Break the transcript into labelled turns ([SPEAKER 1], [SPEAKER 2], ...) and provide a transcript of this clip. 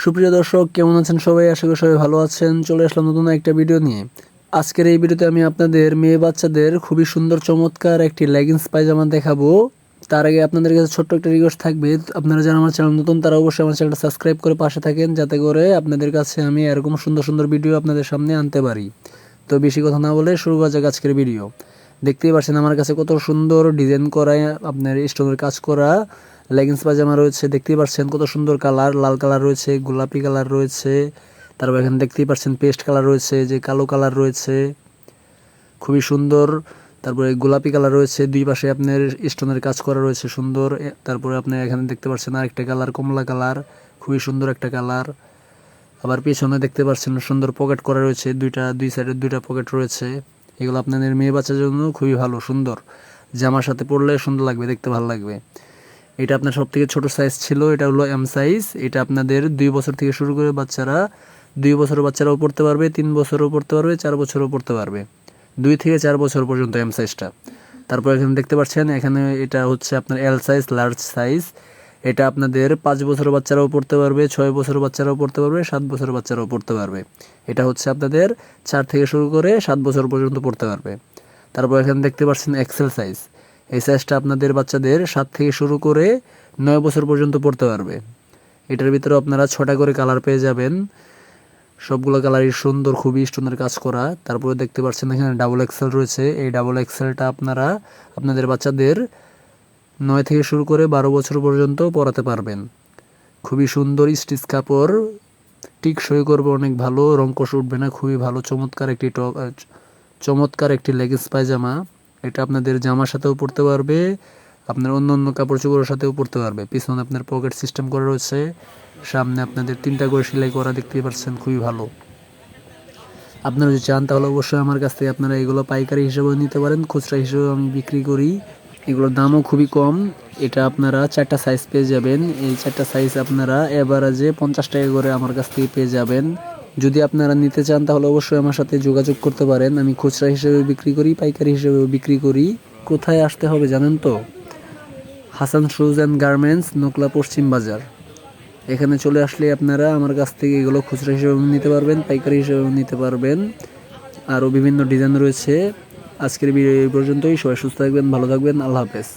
[SPEAKER 1] সুপ্রিয় দর্শক, কেমন আছেন সবাই? আশা করি সবাই ভালো আছেন। চলে আসলাম নতুন একটা ভিডিও নিয়ে। আজকের এই ভিডিওতে আমি আপনাদের মেয়ে বাচ্চাদের খুবই সুন্দর চমৎকার একটি লেগিংস পায়জামা দেখাবো। তার আগে আপনাদের কাছে ছোট্ট একটা রিকোয়েস্ট থাকবে, আপনারা যারা আমার চ্যানেল নতুন তারা অবশ্যই আমার চ্যানেলটা সাবস্ক্রাইব করে পাশে থাকেন, যাতে করে আপনাদের কাছে আমি এরকম সুন্দর সুন্দর ভিডিও আপনাদের সামনে আনতে পারি। তো বেশি কথা না বলে শুরু করা যাক আজকের ভিডিও। দেখতেই পাচ্ছেন আমার কাছে কত সুন্দর ডিজাইন করা আপনার স্টোনের কাজ করা লেগিংস পায়জামা রয়েছে। দেখতেই পাচ্ছেন কত সুন্দর কালার, লাল কালার রয়েছে, গোলাপি কালার রয়েছে, তারপর এখানে দেখতেই পাচ্ছেন পেস্ট কালার রয়েছে, যে কালো কালার রয়েছে, খুবই সুন্দর। তারপরে গোলাপি কালার রয়েছে, দুই পাশে আপনার স্টোনের কাজ করা রয়েছে সুন্দর। তারপরে আপনি এখানে দেখতে পাচ্ছেন আরেকটা কালার, কমলা কালার, খুবই সুন্দর একটা কালার। আবার পিছনে দেখতে পাচ্ছেন সুন্দর পকেট করা রয়েছে, দুই সাইডে দুইটা পকেট রয়েছে। এগুলো আপনাদের মেয়ে বাচ্চার জন্য খুবই ভালো, সুন্দর, জামার সাথে পরলে সুন্দর লাগবে, দেখতে ভালো লাগবে। এটা আপনার সব থেকে ছোটো সাইজ ছিল, এটা হলো এম সাইজ। এটা আপনাদের 2 বছর থেকে শুরু করে বাচ্চারা, 2 বছরের বাচ্চারাও পড়তে পারবে, 3 বছরও পড়তে পারবে, 4 বছরও পড়তে পারবে, 2 থেকে 4 বছর পর্যন্ত এম সাইজটা। তারপর এখানে দেখতে পাচ্ছেন, এখানে এটা হচ্ছে আপনার এল সাইজ, লার্জ সাইজ। এটা আপনাদের 5 বছরের বাচ্চারাও পড়তে পারবে, 6 বছরের বাচ্চারাও পড়তে পারবে, 7 বছরের বাচ্চারাও পড়তে পারবে। এটা হচ্ছে আপনাদের 4 থেকে শুরু করে 7 বছর পর্যন্ত পড়তে পারবে। তারপর এখানে দেখতে পাচ্ছেন এক্সেল সাইজ। এই সাইজটা আপনাদের বাচ্চাদের 7 থেকে শুরু করে 9 বছর পর্যন্ত পড়তে পারবে। এটার ভিতরে আপনারা 6টা করে কালার পেয়ে যাবেন, সবগুলো কালারই সুন্দর, খুবই স্টোনের কাজ করা। তারপরে দেখতে পাচ্ছেন এখানে ডাবল এক্সেল রয়েছে। এই ডাবল এক্সেলটা আপনারা আপনাদের বাচ্চাদের 9 থেকে শুরু করে 12 বছর পর্যন্ত পরাতে পারবেন। খুবই সুন্দর স্টিচ কাপড়, টিকসই করবে অনেক ভালো, রংকশ উঠবে না, খুবই ভালো চমৎকার একটি লেগিংস পায়জামা। এটা আপনাদের জামার সাথেও পরতে পারবে, আপনার অন্য অন্য কাপড় চোপড়ের সাথেও পরতে পারবে। পিছনে আপনার পকেট সিস্টেম করা রয়েছে, সামনে আপনাদের 3টা করে সেলাই করা, দেখতেই পাচ্ছেন, খুবই ভালো। আপনারা যদি চান তাহলে অবশ্যই আমার কাছ থেকে আপনারা এগুলো পাইকারি হিসেবেও নিতে পারেন, খুচরা হিসেবেও আমি বিক্রি করি। এগুলোর দামও খুবই কম। এটা আপনারা 4টা সাইজ পেয়ে যাবেন। এই 4টা সাইজ আপনারা এভারেজে 50 টাকা করে আমার কাছ থেকে পেয়ে যাবেন। যদি আপনারা নিতে চান তাহলে অবশ্যই আমার সাথে যোগাযোগ করতে পারেন। আমি খুচরা হিসেবে বিক্রি করি, পাইকারি হিসেবেও বিক্রি করি। কোথায় আসতে হবে জানেন তো? হাসান শুজ অ্যান্ড গার্মেন্টস, নোকলা পশ্চিম বাজার। এখানে চলে আসলে আপনারা আমার কাছ থেকে এগুলো খুচরা হিসেবে নিতে পারবেন, পাইকারি হিসেবেও নিতে পারবেন। আরও বিভিন্ন ডিজাইন রয়েছে। আজকের ভিডিও এই পর্যন্তই। সবাই সুস্থ থাকবেন, ভালো থাকবেন, আল্লাহ হাফেজ।